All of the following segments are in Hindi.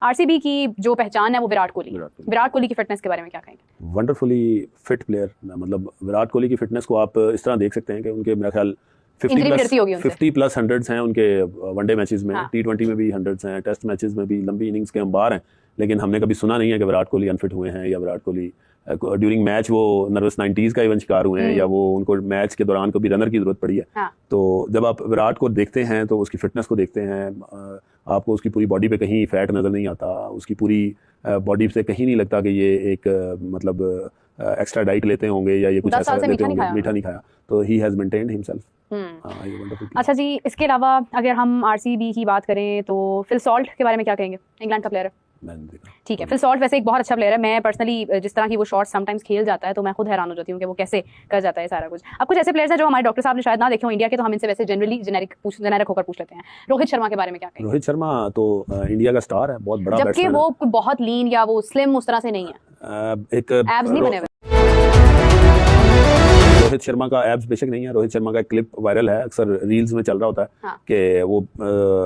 आरसीबी की जो पहचान है वो विराट कोहली की फिटनेस के बारे में क्या कहेंगे? वंडरफुली फिट प्लेयर, मतलब विराट कोहली की फिटनेस को आप इस तरह देख सकते हैं कि उनके मेरा ख्याल 50+ हंड्रेड्स हैं उनके वनडे मैचेस में, T20 में भी हंड्रेड्स हैं, टेस्ट मैचेस में भी लंबी इनिंग्स के अंबार हैं, लेकिन हमने कभी सुना नहीं है कि विराट कोहली अनफिट हुए हैं या विराट कोहली ड्यूरिंग मैच वो नर्वस 90s का इवन शिकार हुए हैं या वो उनको मैच के दौरान कभी रनर की जरूरत पड़ी है। तो जब आप विराट को देखते हैं तो उसकी फिटनेस को देखते हैं, आपको उसकी पूरी बॉडी पे कहीं फैट नज़र नहीं आता, उसकी पूरी बॉडी से कहीं नहीं लगता कि ये एक मतलब एक्स्ट्रा डाइट लेते होंगे या ये कुछ ऐसा लेते होंगे, मीठा नहीं खाया, तो ही हैज़ मेंटेन्ड हिमसेल्फ। अच्छा जी, इसके अलावा अगर हम आरसीबी की बात करें तो फिल सॉल्ट के बारे में क्या कहेंगे? इंग्लैंड का प्लेयर है, ठीक है। फिल सॉल्ट वैसे एक बहुत अच्छा प्लेयर है। मैं पर्सनली जिस तरह की वो शॉट्स समटाइम्स खेल जाता है तो मैं खुद हैरान हो जाती हूँ कि वो कैसे कर जाता है सारा कुछ। अब कुछ ऐसे प्लेयर्स हैं जो हमारे डॉक्टर साहब ने शायद ना देखे हो इंडिया के, तो हम इनसे वैसे जनरली जेनेरिक होकर पूछ लेते हैं। रोहित शर्मा के बारे में क्या कहेंगे? रोहित शर्मा तो इंडिया का स्टार है, बहुत बड़ा, जबकि वो बहुत लीन या वो स्लिम उस तरह से नहीं है, एक एब्स नहीं बने हुए। रोहित शर्मा का एब्स बेशक नहीं है, रोहित शर्मा का एक क्लिप वायरल है, अक्सर रील्स में चल रहा होता है कि वो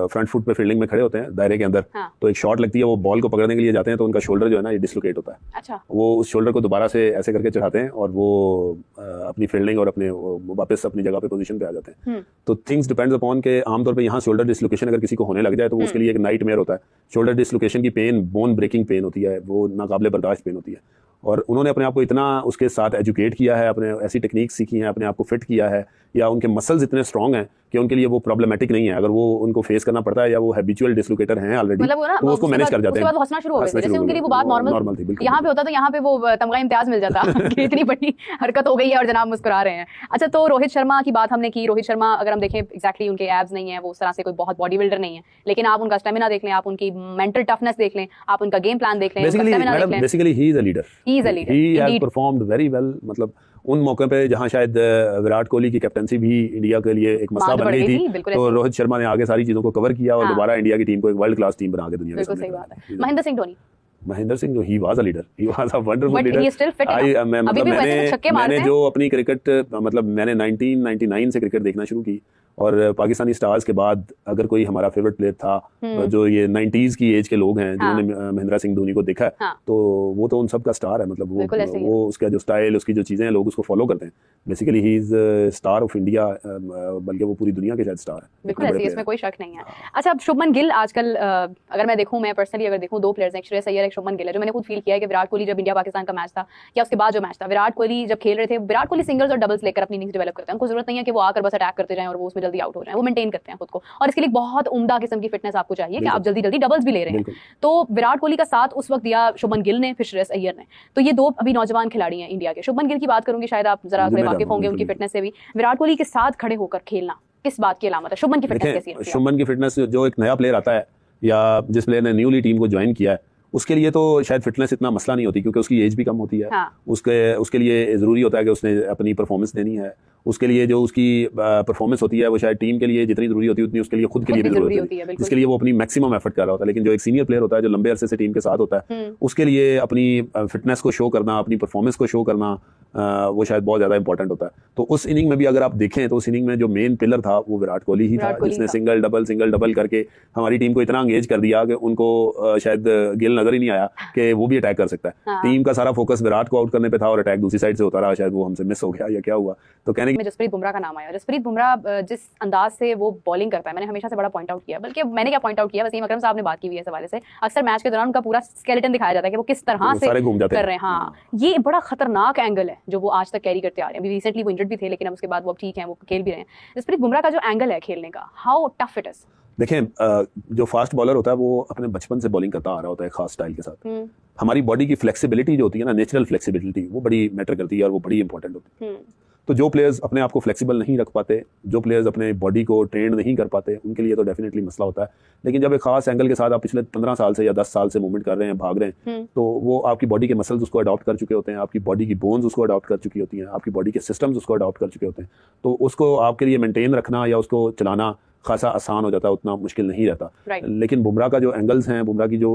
फ्रंट फुट पे फील्डिंग में खड़े होते हैं दायरे के अंदर, तो एक शॉट लगती है, वो बॉल को पकड़ने के लिए जाते हैं तो उनका शोल्डर जो है ना ये डिसलोकेट होता है। अच्छा। वो उस शोल्डर को दोबारा से ऐसे करके चढ़ाते हैं और वो अपनी फील्डिंग और अपने वापस अपनी जगह पे पोजीशन पे आ जाते हैं। तो थिंग्स डिपेंड्स अपॉन के आमतौर पर यहाँ शोल्डर डिसलोकेशन अगर किसी को होने लग जाए तो उसके लिए एक नाइटमेयर होता है। शोल्डर डिसलोकेशन की पेन बोन ब्रेकिंग पेन होती है, वो नाकाबिले बर्दाश्त पेन होती है, और उन्होंने अपने आप को इतना उसके साथ एजुकेट किया है, अपने ऐसी टेक्निक सीखी हैं, अपने आप को फिट किया है, या उनके मसल्स इतने स्ट्रांग हैं कि उनके लिए वो प्रॉब्लमेटिक नहीं है। अगर वो उनको फेस करना पड़ता है या वो हैबिचुअल डिसलोकेटर हैं ऑलरेडी, मतलब तो उसको मैनेज कर जाते हैं। उसके बाद हंसना शुरू हो गए, जैसे उनके लिए वो बात नॉर्मल थी। यहाँ पे होता तो यहाँ पे वो तमगा इम्तियाज मिल जाता कि इतनी बड़ी हरकत हो गई है और जनाब मुस्कुरा रहे हैं। अच्छा, तो रोहित शर्मा की बात हमने की। रोहित शर्मा अगर हम देखें एग्जैक्टली उनके एब्स नहीं है, वो उस तरह से कोई बहुत बॉडी बिल्डर नहीं है, लेकिन आप उनका स्टेमिना देख लें, आप उनकी मेंटल टफनेस देख लें, आप उनका गेम प्लान देख लें, basically he is a leader, he has performed very well. मतलब उन मौके पे जहां शायद विराट कोहली की कैप्टनसी भी इंडिया के लिए एक मसला बन गई थी, तो रोहित शर्मा ने आगे सारी चीजों को कवर किया और दोबारा इंडिया की टीम को एक वर्ल्ड क्लास टीम बना के दुनिया के सामने। बिल्कुल सही बात है। Mahendra Singh Dhoni he was a leader, he was a wonderful leader। मैंने जो अपनी क्रिकेट मतलब मैंने 1999 से क्रिकेट देखना शुरू की, और पाकिस्तानी स्टार्स के बाद अगर कोई हमारा फेवरेट प्लेयर था जो ये 90s की एज के लोग हैं जिन्होंने महेंद्र सिंह धोनी को देखा है, तो वो तो उन सब का स्टार है। मतलब वो उसका जो स्टाइल, उसकी जो चीजें हैं, लोग उसको फॉलो करते हैं। Basically he is star of India, बल्कि वो पूरी दुनिया के शायद स्टार है। बिल्कुल ऐसे, इसमें कोई शक नहीं है। अच्छा, अब शुभमन गिल आजकल अगर मैं देखूं, मैं पर्सनली अगर देखूं, दो प्लेयर्स हैं, श्रेयस अय्यर, एक शुभमन गिल है, जो मैंने खुद फील किया है कि विराट कोहली जब इंडिया पाकिस्तान का मैच था या उसके बाद जो मैच था, विराट कोहली जब खेल रहे थे, विराट कोहली सिंगल्स और डबल्स लेकर अपनी इनिंग्स डेवलप करते हैं। उनको जरूरत नहीं है कि वो आकर बस अटैक करते जाएं और वो उसमें जल्दी आउट हो जाएं, वो मेंटेन करते हैं खुद को, और इसके लिए बहुत उम्दा किस्म की फिटनेस आपको चाहिए कि आप जल्दी जल्दी डबल्स भी ले रहे हैं। तो विराट कोहली का साथ उस वक्त दिया शुभमन गिल ने, फिर श्रेयस अय्यर ने। तो ये दो अभी नौजवान खिलाड़ी हैं इंडिया के। शुभमन गिल की बात करूंगी, शायद आप जरा थोड़े वाकिफ होंगे उनकी फिटनेस से भी। विराट कोहली के साथ खड़े होकर खेलना किस बात की अलामत है? शुभमन की फिटनेस कैसी है? शुभमन की फिटनेस, जो एक नया प्लेयर आता है या जिस प्लेयर ने न्यूली टीम को ज्वाइन किया है, उसके लिए तो शायद फिटनेस इतना मसला नहीं होती, क्योंकि उसकी एज भी कम होती है। उसके लिए जरूरी होता है कि उसने अपनी परफॉर्मेंस देनी है। उसके लिए जो उसकी परफॉर्मेंस होती है वो शायद टीम के लिए जितनी जरूरी होती है उतनी उसके लिए खुद के लिए भी जरूरी होती है, जिसके लिए वो अपनी मैक्सिमम एफर्ट कर रहा होता है। लेकिन जो एक सीनियर प्लेयर होता है, जो लंबे अरसे से टीम के साथ होता है, उसके लिए अपनी फिटनेस को शो करना, अपनी परफॉर्मेंस को शो करना, वो शायद बहुत ज्यादा इंपॉर्टेंट होता है। तो उस इनिंग में भी अगर आप देखें तो उस इनिंग में जो मेन पिलर था वो विराट कोहली ही था, जिसने सिंगल डबल करके हमारी टीम को इतना एंगेज कर दिया कि उनको शायद गिल नजर ही नहीं आया कि वो भी अटैक कर सकता है। टीम का सारा फोकस विराट को आउट करने पे था और अटैक दूसरी साइड से होता रहा। शायद वो हमसे मिस हो गया या क्या हुआ। तो कहने की जसप्रीत बुमराह का नाम आया। जसप्रीत बुमराह जिस अंदाज से वो बॉलिंग करता है, मैंने हमेशा से बड़ा पॉइंट आउट किया, बल्कि मैंने क्या पॉइंट आउट किया, वसीम अकरम साहब ने बात की हुई है इस हवाले से। अक्सर मैच के दौरान उनका पूरा स्केलेटन दिखाया जाता है कि वो किस तरह से कर रहे हैं। हाँ, ये बड़ा खतरनाक एंगल है जो वो आज तक कैरी करते आ रहे हैं। अभी रिसेंटली वो इंजर्ड भी थे, लेकिन अब उसके बाद वो ठीक हैं, वो खेल भी रहे हैं। जसप्रीत बुमराह का जो एंगल है खेलने का, हाउ टफ इट इज? देखें, जो फास्ट बॉलर होता है वो अपने बचपन से बॉलिंग करता आ रहा होता है खास स्टाइल के साथ। हमारी बॉडी की फ्लेक्सिबिलिटी जो होती है ना, नेचुरल फ्लेक्सिबिलिटी, वो बड़ी मैटर करती है और वो बड़ी इंपॉर्टेंट होती है। तो जो प्लेयर्स अपने आप को फ्लेक्सिबल नहीं रख पाते, जो प्लेयर्स अपने बॉडी को ट्रेन नहीं कर पाते, उनके लिए तो डेफिनेटली मसला होता है। लेकिन जब एक खास एंगल के साथ आप पिछले 15 साल से या 10 साल से मूवमेंट कर रहे हैं, भाग रहे हैं, तो वो आपकी बॉडी के मसल्स उसको अडॉप्ट कर चुके होते हैं, आपकी बॉडी की बोन्स उसको अडॉप्ट कर चुकी होती हैं, आपकी बॉडी के सिस्टम्स उसको अडॉप्ट कर चुके होते हैं। तो उसको आपके लिए मेंटेन रखना या उसको चलाना खासा आसान हो जाता है, उतना मुश्किल नहीं रहता। लेकिन बुमराह का जो एंगल्स हैं, बुमराह की जो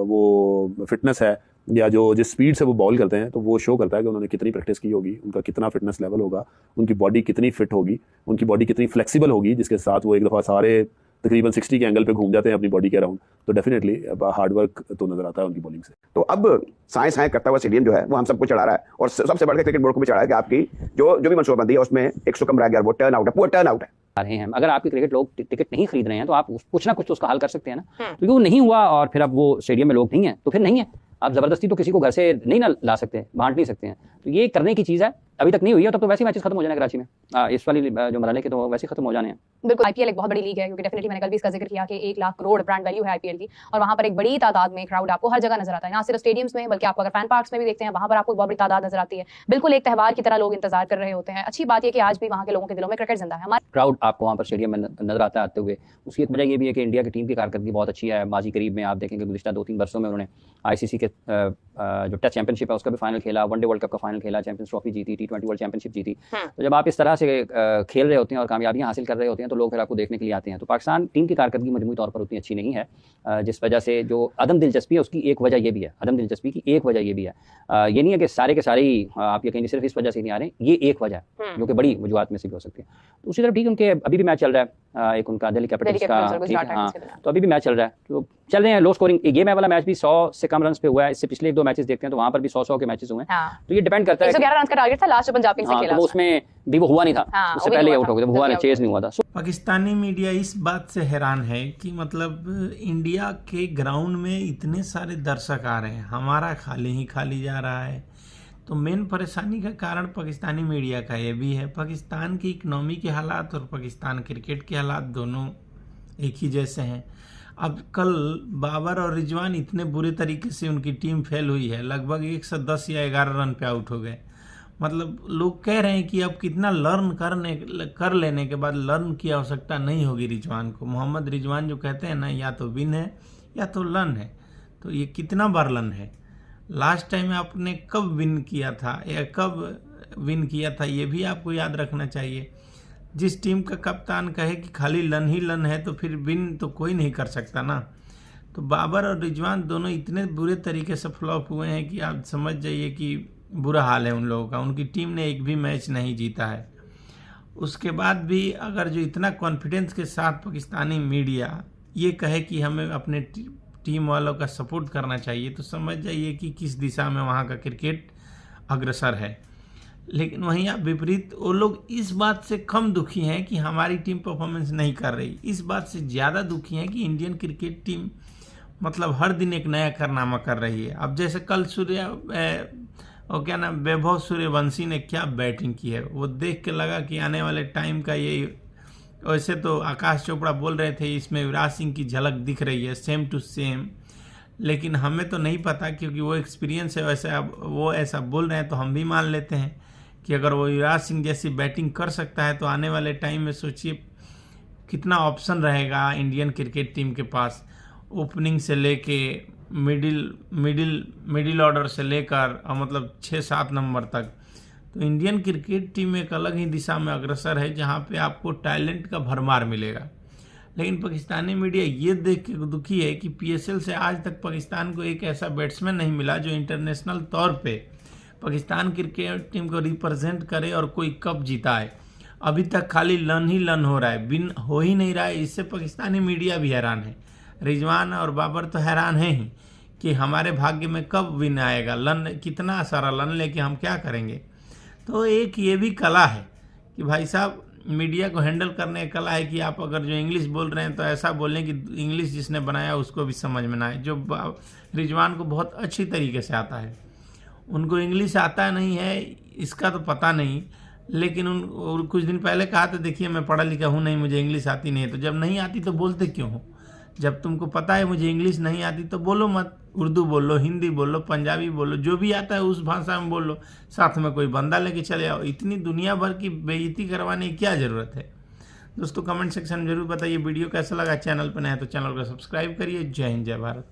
वो फिटनेस है या जो जिस स्पीड से वो बॉल करते हैं, तो वो शो करता है कि उन्होंने कितनी प्रैक्टिस की होगी, उनका कितना फिटनेस लेवल होगा, उनकी बॉडी कितनी फिट होगी, उनकी बॉडी कितनी फ्लेक्सिबल होगी, जिसके साथ वो एक दफ़ा सारे तकरीबन 60 के एंगल पे घूम जाते हैं अपनी बॉडी के अराउंड, तो डेफिनेटली हार्ड वर्क तो नजर आता है उनकी बॉलिंग से। तो अब साए साए करता हुआ स्टेडियम जो है वो हम सबको चढ़ा रहा है, और सबसे बढ़कर क्रिकेट बोर्ड को भी चढ़ा है कि आपकी जो भी मनसूबाबंदी है उसमें 100 कम रह गया, वो टर्न आउट है, पूरा टर्न आउट है। रहे हैं, अगर आपके क्रिकेट लोग टिकट नहीं खरीद रहे हैं तो आप कुछ ना कुछ तो उसका हल कर सकते हैं ना, क्योंकि वो नहीं हुआ और फिर अब वो स्टेडियम में लोग नहीं है तो फिर नहीं है। आप जबरदस्ती तो किसी को घर से नहीं ना ला सकते, बांट नहीं सकते हैं, तो ये करने की चीज़ है। अभी तक नहीं हुई है, तब तो वैसे मैचेस खत्म हो जाने कराची में, इस वाली जो मरहले के तो वैसे खत्म हो जाने हैं। बिल्कुल, आईपीएल एक बहुत बड़ी लीग है, क्योंकि डेफिनेटली मैंने कल भी इसका जिक्र किया कि 1 लाख करोड़ ब्रांड वैल्यू है आईपीएल की, और वहां पर एक बड़ी तादाद में क्राउड आपको हर जगह नजर आता है, ना सिर्फ स्टेडियम्स में बल्कि आपको अगर फैन पार्क्स में भी देखते हैं वहां पर आपको बहुत बड़ी तादाद नजर आती है। बिल्कुल एक त्यौहार की तरह लोग इंतजार कर रहे होते हैं। अच्छी बात यह कि आज भी वहां के लोगों के दिलों में क्रिकेट जिंदा है। हमारे क्राउड आपको वहाँ पर स्टेडियम में नजर आता है आते हुए। उसकी एक वजह ये भी है कि इंडिया की टीम की कारकर्दगी बहुत अच्छी है। माजी करीब में आप देखेंगे गुज़िश्ता 2-3 वर्षों में उन्होंने आईसीसी के जो टेस्ट चैंपियनशिप है उसका भी फाइनल खेला, वनडे वर्ल्ड कप का फाइनल खेला, चैंपियंस ट्रॉफी जीती, T20 वर्ल्ड चैंपियनशिप जीती। तो जब आप इस तरह से खेल रहे होते हैं और कामयाबियां हासिल कर रहे होते हैं तो लोग फिर आपको देखने के लिए आते हैं। तो पाकिस्तान टीम की कारकर्दगी मजमूई तौर पर उतनी अच्छी नहीं है, जिस वजह से जो अदम दिलचस्पी है उसकी एक वजह ये भी है, अदम दिलचस्पी की एक वजह ये भी है। ये नहीं है कि सारे के सारे ही आप ये कहेंगे सिर्फ इस वजह से नहीं आ रहे हैं, ये एक वजह है जो कि बड़ी वजूहत में से भी हो सकती है। तो उसी तरह ठीक उनके अभी भी मैच चल रहा है, एक उनका दिल्ली कैपिटल्स का, हाँ, तो अभी भी मैच चल रहा है, तो चल रहे हैं लो स्कोरिंग। ये वाला मैच भी 100 से कम रन पे हुआ है। इससे पिछले 1-2 मैचेस देखते हैं तो वहां पर भी 100 के मैचेस हुए हैं। तो ये डिपेंड करता है। 111 रन का टारगेट था लास्ट जब पंजाब किंग्स से खेला, तो उसमें भी वो हुआ नहीं था, उससे पहले आउट हो गया, हुआ नहीं, चेज नहीं हुआ था। पाकिस्तानी मीडिया इस बात से हैरान है कि मतलब इंडिया के ग्राउंड में इतने सारे दर्शक आ रहे हैं, हमारा खाली ही खाली जा रहा है। तो मेन परेशानी का कारण पाकिस्तानी मीडिया का ये भी है। पाकिस्तान की इकनॉमी के हालात और पाकिस्तान क्रिकेट के हालात दोनों एक ही जैसे हैं। अब कल बाबर और रिजवान इतने बुरे तरीके से उनकी टीम फेल हुई है, लगभग 110 या 11 रन पे आउट हो गए। मतलब लोग कह रहे हैं कि अब कितना लर्न कर लेने के बाद लर्न की आवश्यकता नहीं होगी रिजवान को। मोहम्मद रिजवान जो कहते हैं ना, या तो विन है या तो लन है। तो ये कितना बार लन है? लास्ट टाइम आपने कब विन किया था या कब विन किया था, ये भी आपको याद रखना चाहिए। जिस टीम का कप्तान कहे कि खाली लन ही लन है तो फिर विन तो कोई नहीं कर सकता ना। तो बाबर और रिजवान दोनों इतने बुरे तरीके से फ्लॉप हुए हैं कि आप समझ जाइए कि बुरा हाल है उन लोगों का। उनकी टीम ने एक भी मैच नहीं जीता है। उसके बाद भी अगर जो इतना कॉन्फिडेंस के साथ पाकिस्तानी मीडिया ये कहे कि हमें अपने टीम वालों का सपोर्ट करना चाहिए, तो समझ जाइए कि किस दिशा में वहाँ का क्रिकेट अग्रसर है। लेकिन वहीं आप विपरीत, वो लोग इस बात से कम दुखी हैं कि हमारी टीम परफॉर्मेंस नहीं कर रही, इस बात से ज़्यादा दुखी हैं कि इंडियन क्रिकेट टीम मतलब हर दिन एक नया कारनामा कर रही है। अब जैसे कल और क्या नाम वैभव सूर्यवंशी ने क्या बैटिंग की है, वो देख के लगा कि आने वाले टाइम का ये। वैसे तो आकाश चोपड़ा बोल रहे थे इसमें युवराज सिंह की झलक दिख रही है, सेम टू सेम, लेकिन हमें तो नहीं पता क्योंकि वो एक्सपीरियंस है। वैसे अब वो ऐसा बोल रहे हैं तो हम भी मान लेते हैं कि अगर वो युवराज सिंह जैसी बैटिंग कर सकता है तो आने वाले टाइम में सोचिए कितना ऑप्शन रहेगा इंडियन क्रिकेट टीम के पास, ओपनिंग से लेके मिडिल ऑर्डर से लेकर मतलब 6-7 नंबर तक। तो इंडियन क्रिकेट टीम एक अलग ही दिशा में अग्रसर है जहां पे आपको टैलेंट का भरमार मिलेगा। लेकिन पाकिस्तानी मीडिया ये देख के दुखी है कि पीएसएल से आज तक पाकिस्तान को एक ऐसा बैट्समैन नहीं मिला जो इंटरनेशनल तौर पे पाकिस्तान क्रिकेट टीम को रिप्रेजेंट करे और कोई कप जिताए। अभी तक खाली लन ही लन हो रहा है, विन हो ही नहीं रहा है। इससे पाकिस्तानी मीडिया भी हैरान है, रिजवान और बाबर तो हैरान हैं ही कि हमारे भाग्य में कब विन आएगा, लन कितना सारा लन लेके हम क्या करेंगे। तो एक ये भी कला है कि भाई साहब मीडिया को हैंडल करने की कला है कि आप अगर जो इंग्लिश बोल रहे हैं तो ऐसा बोलें कि इंग्लिश जिसने बनाया उसको भी समझ में ना आए। जो रिजवान को बहुत अच्छी तरीके से आता है, उनको इंग्लिश आता नहीं है इसका तो पता नहीं, लेकिन उन कुछ दिन पहले कहा था देखिए मैं पढ़ा लिखा हूँ नहीं, मुझे इंग्लिश आती नहीं है। तो जब नहीं आती तो बोलते क्यों हो? जब तुमको पता है मुझे इंग्लिश नहीं आती तो बोलो मत, उर्दू बोलो, हिंदी बोलो, पंजाबी बोलो, जो भी आता है उस भाषा में बोलो, साथ में कोई बंदा लेके चले आओ। इतनी दुनिया भर की बेइज्जती करवाने की क्या ज़रूरत है? दोस्तों कमेंट सेक्शन में जरूर बताइए वीडियो कैसा लगा। चैनल पर नया है तो चैनल को सब्सक्राइब करिए। जय हिंद, जय भारत।